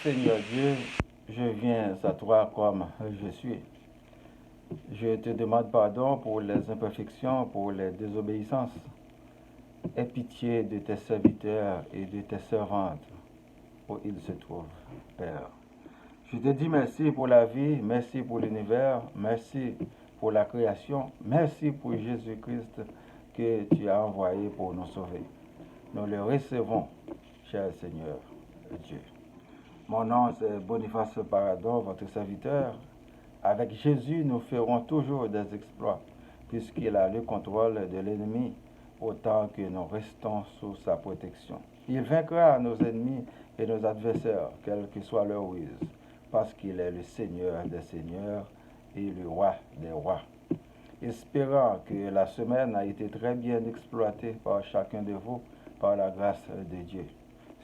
Seigneur Dieu, je viens à toi comme je suis. Je te demande pardon pour les imperfections, pour les désobéissances. Aie pitié de tes serviteurs et de tes servantes où ils se trouvent, Père. Je te dis merci pour la vie, merci pour l'univers, merci pour la création, merci pour Jésus-Christ que tu as envoyé pour nous sauver. Nous le recevons, cher Seigneur Dieu. Mon nom, c'est Boniface Paradon, votre serviteur. Avec Jésus, nous ferons toujours des exploits, puisqu'il a le contrôle de l'ennemi, autant que nous restons sous sa protection. Il vaincra nos ennemis et nos adversaires, quelle que soit leur ruse, parce qu'il est le Seigneur des seigneurs et le roi des rois. Espérant que la semaine a été très bien exploitée par chacun de vous, par la grâce de Dieu.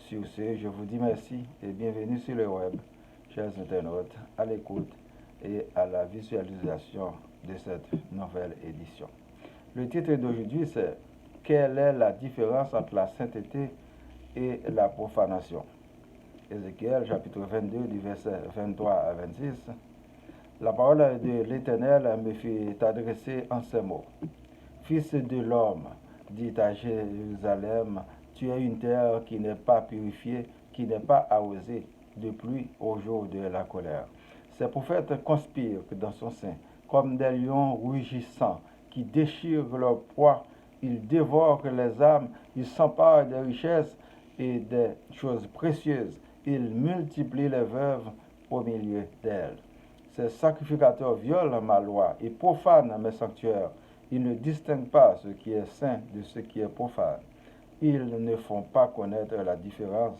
Sur ce, je vous dis merci et bienvenue sur le web, chers internautes, à l'écoute et à la visualisation de cette nouvelle édition. Le titre d'aujourd'hui, c'est « Quelle est la différence entre la sainteté et la profanation ?» Ézéchiel, chapitre 22, du verset 23 à 26. La parole de l'Éternel me fit adresser en ces mots. « Fils de l'homme, dit à Jérusalem, tu es une terre qui n'est pas purifiée, qui n'est pas arrosée de pluie au jour de la colère. Ces prophètes conspirent dans son sein, comme des lions rugissants qui déchirent leur proie. Ils dévorent les âmes, ils s'emparent des richesses et des choses précieuses. Ils multiplient les veuves au milieu d'elles. Ces sacrificateurs violent ma loi et profanent mes sanctuaires. Ils ne distinguent pas ce qui est saint de ce qui est profane. Ils ne font pas connaître la différence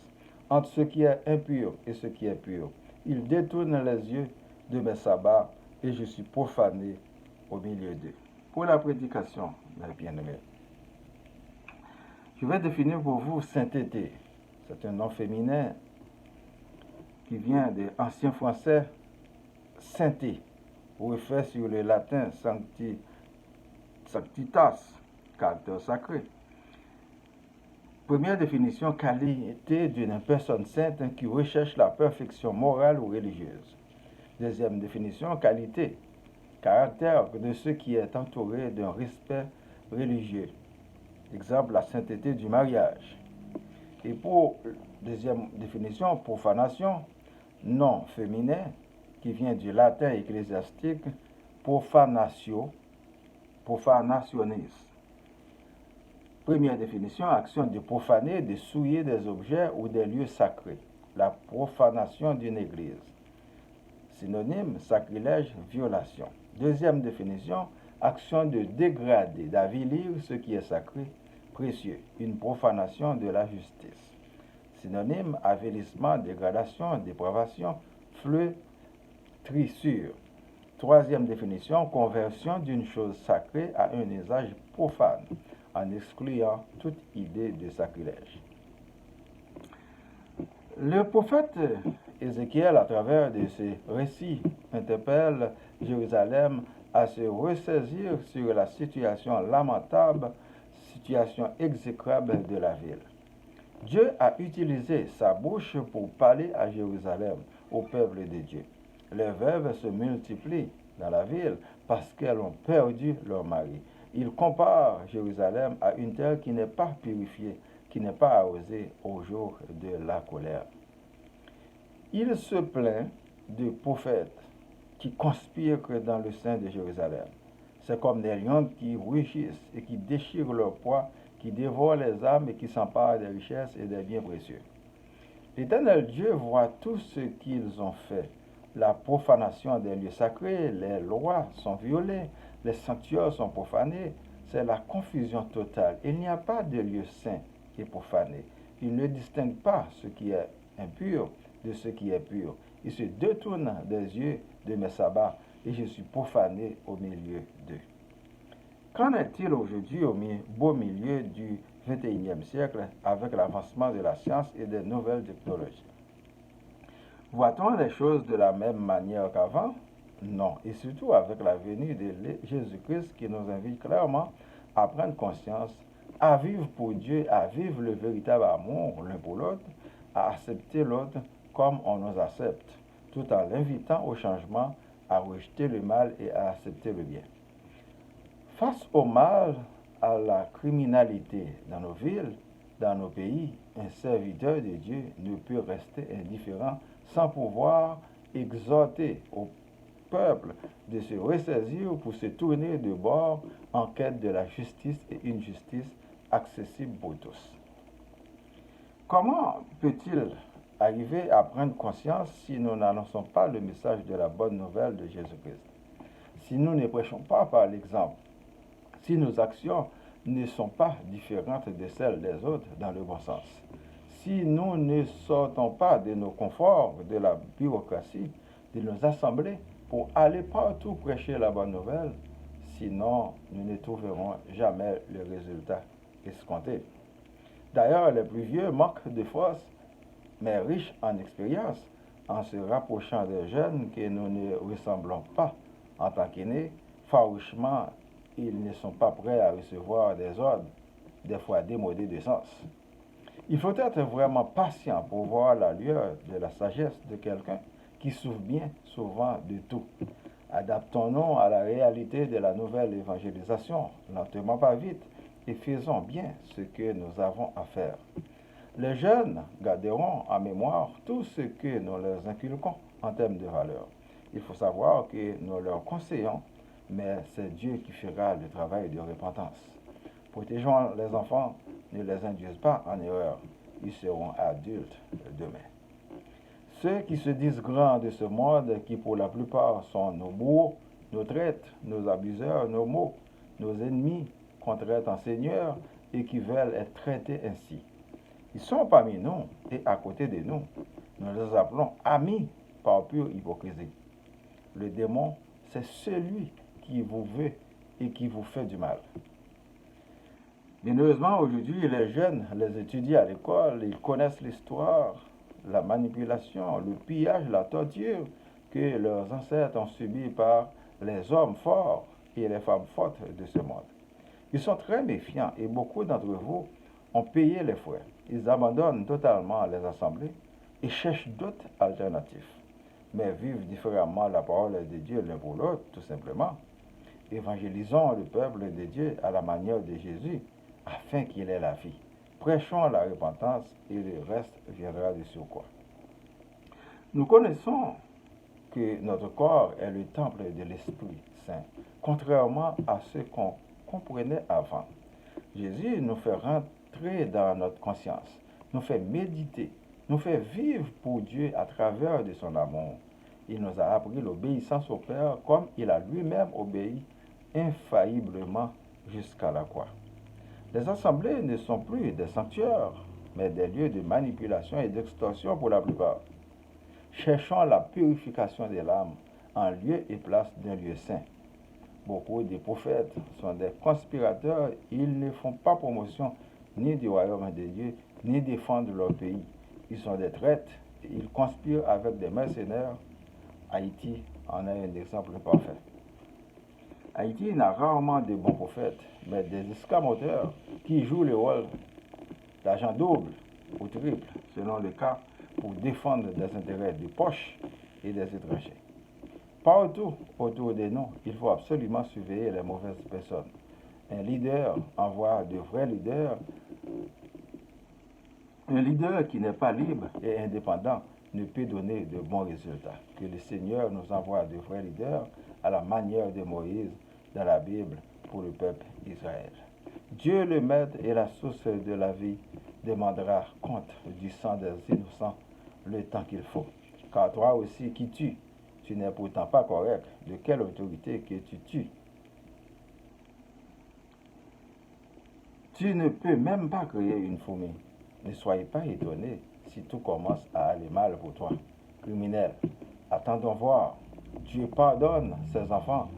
entre ce qui est impur et ce qui est pur. Ils détournent les yeux de mes sabbats et je suis profané au milieu d'eux. Pour la prédication, mes bien-aimés, je vais définir pour vous sainteté. C'est un nom féminin qui vient de l'ancien français sainteté, refait sur le latin sanctitas, caractère sacré. Première définition, qualité d'une personne sainte qui recherche la perfection morale ou religieuse. Deuxième définition, qualité, caractère de ce qui est entouré d'un respect religieux. Exemple, la sainteté du mariage. Et pour deuxième définition, profanation, nom féminin qui vient du latin ecclésiastique profanatio, profanationis. Première définition, action de profaner, de souiller des objets ou des lieux sacrés. La profanation d'une église. Synonyme, sacrilège, violation. Deuxième définition, action de dégrader, d'avilir ce qui est sacré, précieux. Une profanation de la justice. Synonyme, avilissement, dégradation, dépravation, flétrissure. Troisième définition, conversion d'une chose sacrée à un usage profane, en excluant toute idée de sacrilège. Le prophète Ézéchiel, à travers de ses récits, interpelle Jérusalem à se ressaisir sur la situation lamentable, situation exécrable de la ville. Dieu a utilisé sa bouche pour parler à Jérusalem, au peuple de Dieu. Les veuves se multiplient dans la ville parce qu'elles ont perdu leur mari. Il compare Jérusalem à une terre qui n'est pas purifiée, qui n'est pas arrosée au jour de la colère. Il se plaint de prophètes qui conspirent dans le sein de Jérusalem. C'est comme des lions qui rugissent et qui déchirent leur proie, qui dévorent les âmes et qui s'emparent des richesses et des biens précieux. L'Éternel Dieu voit tout ce qu'ils ont fait. La profanation des lieux sacrés, les lois sont violées, les sanctuaires sont profanés. C'est la confusion totale. Il n'y a pas de lieu saint et profané. Il ne distingue pas ce qui est impur de ce qui est pur. Il se détourne des yeux de mes sabbats et je suis profané au milieu d'eux. Qu'en est-il aujourd'hui au beau milieu du XXIe siècle avec l'avancement de la science et des nouvelles technologies? Voit-on les choses de la même manière qu'avant? Non, et surtout avec la venue de Jésus-Christ qui nous invite clairement à prendre conscience, à vivre pour Dieu, à vivre le véritable amour l'un pour l'autre, à accepter l'autre comme on nous accepte, tout en l'invitant au changement, à rejeter le mal et à accepter le bien. Face au mal, à la criminalité dans nos villes, dans nos pays, un serviteur de Dieu ne peut rester indifférent sans pouvoir exhorter au peuple de se ressaisir pour se tourner de bord en quête de la justice et une justice accessible pour tous. Comment peut-il arriver à prendre conscience si nous n'annonçons pas le message de la bonne nouvelle de Jésus-Christ? Si nous ne prêchons pas par l'exemple, si nos actions ne sont pas différentes de celles des autres dans le bon sens, si nous ne sortons pas de nos conforts, de la bureaucratie, de nos assemblées pour aller partout prêcher la bonne nouvelle, sinon nous ne trouverons jamais le résultat escompté. D'ailleurs, les plus vieux manquent de force, mais riches en expérience, en se rapprochant des jeunes que nous ne ressemblons pas en tant qu'aînés, farouchement, ils ne sont pas prêts à recevoir des ordres, des fois démodés de sens. Il faut être vraiment patient pour voir la lueur de la sagesse de quelqu'un qui souffre bien souvent de tout. Adaptons-nous à la réalité de la nouvelle évangélisation, lentement pas vite, et faisons bien ce que nous avons à faire. Les jeunes garderont en mémoire tout ce que nous leur inculquons en termes de valeurs. Il faut savoir que nous leur conseillons, mais c'est Dieu qui fera le travail de repentance. Protégeons les enfants, ne les induisent pas en erreur. Ils seront adultes demain. Ceux qui se disent grands de ce monde, qui pour la plupart sont nos bourreaux, nos traîtres, nos abuseurs, nos maux, nos ennemis, qu'on traite en seigneurs et qui veulent être traités ainsi. Ils sont parmi nous et à côté de nous. Nous les appelons amis par pure hypocrisie. Le démon, c'est celui qui vous veut et qui vous fait du mal. Bien heureusement, aujourd'hui, les jeunes les étudient à l'école, ils connaissent l'histoire, la manipulation, le pillage, la torture que leurs ancêtres ont subi par les hommes forts et les femmes fortes de ce monde. Ils sont très méfiants et beaucoup d'entre vous ont payé les frais. Ils abandonnent totalement les assemblées et cherchent d'autres alternatives, mais vivent différemment la parole de Dieu l'un pour l'autre, tout simplement. Évangélisons le peuple de Dieu à la manière de Jésus, afin qu'il ait la vie. Prêchons la repentance et le reste viendra de surcroît. Nous connaissons que notre corps est le temple de l'Esprit Saint, contrairement à ce qu'on comprenait avant. Jésus nous fait rentrer dans notre conscience, nous fait méditer, nous fait vivre pour Dieu à travers de son amour. Il nous a appris l'obéissance au Père comme il a lui-même obéi infailliblement jusqu'à la croix. Les assemblées ne sont plus des sanctuaires, mais des lieux de manipulation et d'extorsion pour la plupart. Cherchons la purification de l'âme en lieu et place d'un lieu saint. Beaucoup de prophètes sont des conspirateurs, ils ne font pas promotion ni du royaume de Dieu, ni défendent leur pays. Ils sont des traîtres, ils conspirent avec des mercenaires. Haïti en est un exemple parfait. Haïti n'a rarement de bons prophètes, mais des escamoteurs qui jouent le rôle d'agents doubles ou triples, selon le cas, pour défendre des intérêts de poche et des étrangers. Partout autour de nous, il faut absolument surveiller les mauvaises personnes. Un leader envoie de vrais leaders. Un leader qui n'est pas libre et indépendant ne peut donner de bons résultats. Que le Seigneur nous envoie de vrais leaders à la manière de Moïse dans la Bible pour le peuple d'Israël. Dieu le Maître et la source de la vie demandera compte du sang des innocents le temps qu'il faut. Car toi aussi qui tues, tu n'es pourtant pas correct. De quelle autorité que tu tues? Tu ne peux même pas créer une fourmi. Ne soyez pas étonnés si tout commence à aller mal pour toi. Criminel, attendons voir. Dieu pardonne ses enfants,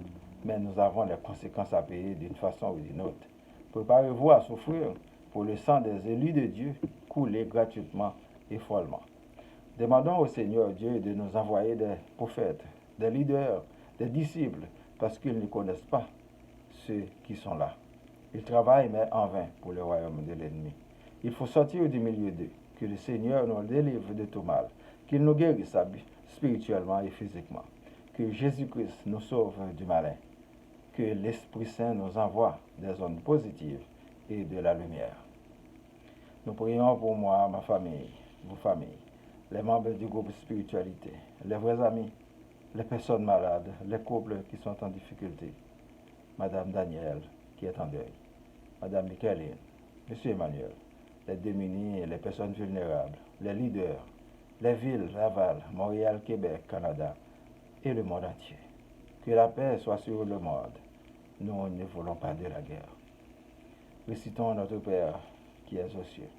mais nous avons les conséquences à payer d'une façon ou d'une autre. Préparez-vous à souffrir pour le sang des élus de Dieu couler gratuitement et follement. Demandons au Seigneur Dieu de nous envoyer des prophètes, des leaders, des disciples, parce qu'ils ne connaissent pas ceux qui sont là. Ils travaillent, mais en vain, pour le royaume de l'ennemi. Il faut sortir du milieu d'eux, que le Seigneur nous délivre de tout mal, qu'il nous guérisse spirituellement et physiquement, que Jésus-Christ nous sauve du malin, que l'Esprit Saint nous envoie des ondes positives et de la lumière. Nous prions pour moi, ma famille, vos familles, les membres du groupe Spiritualité, les vrais amis, les personnes malades, les couples qui sont en difficulté. Madame Danielle, qui est en deuil. Madame Micheline, Monsieur Emmanuel, les démunis et les personnes vulnérables, les leaders, les villes, Laval, Montréal, Québec, Canada et le monde entier. Que la paix soit sur le monde. Nous ne voulons pas de la guerre. Récitons notre Père qui es aux cieux.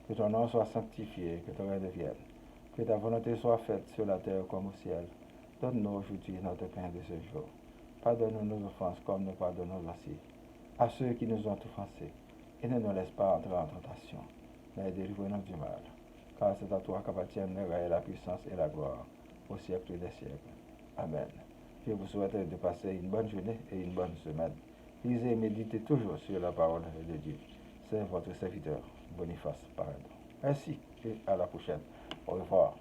Que ton nom soit sanctifié, que ton règne vienne. Que ta volonté soit faite sur la terre comme au ciel. Donne-nous aujourd'hui notre pain de ce jour. Pardonne-nous nos offenses comme nous pardonnons aussi à ceux qui nous ont offensés. Et ne nous laisse pas entrer en tentation, mais délivre-nous du mal. Car c'est à toi qu'appartiennent le règne, la puissance et la gloire, au siècle des siècles. Amen. Je vous souhaite de passer une bonne journée et une bonne semaine. Lisez et méditez toujours sur la parole de Dieu. C'est votre serviteur, Boniface Paradon. Merci et à la prochaine. Au revoir.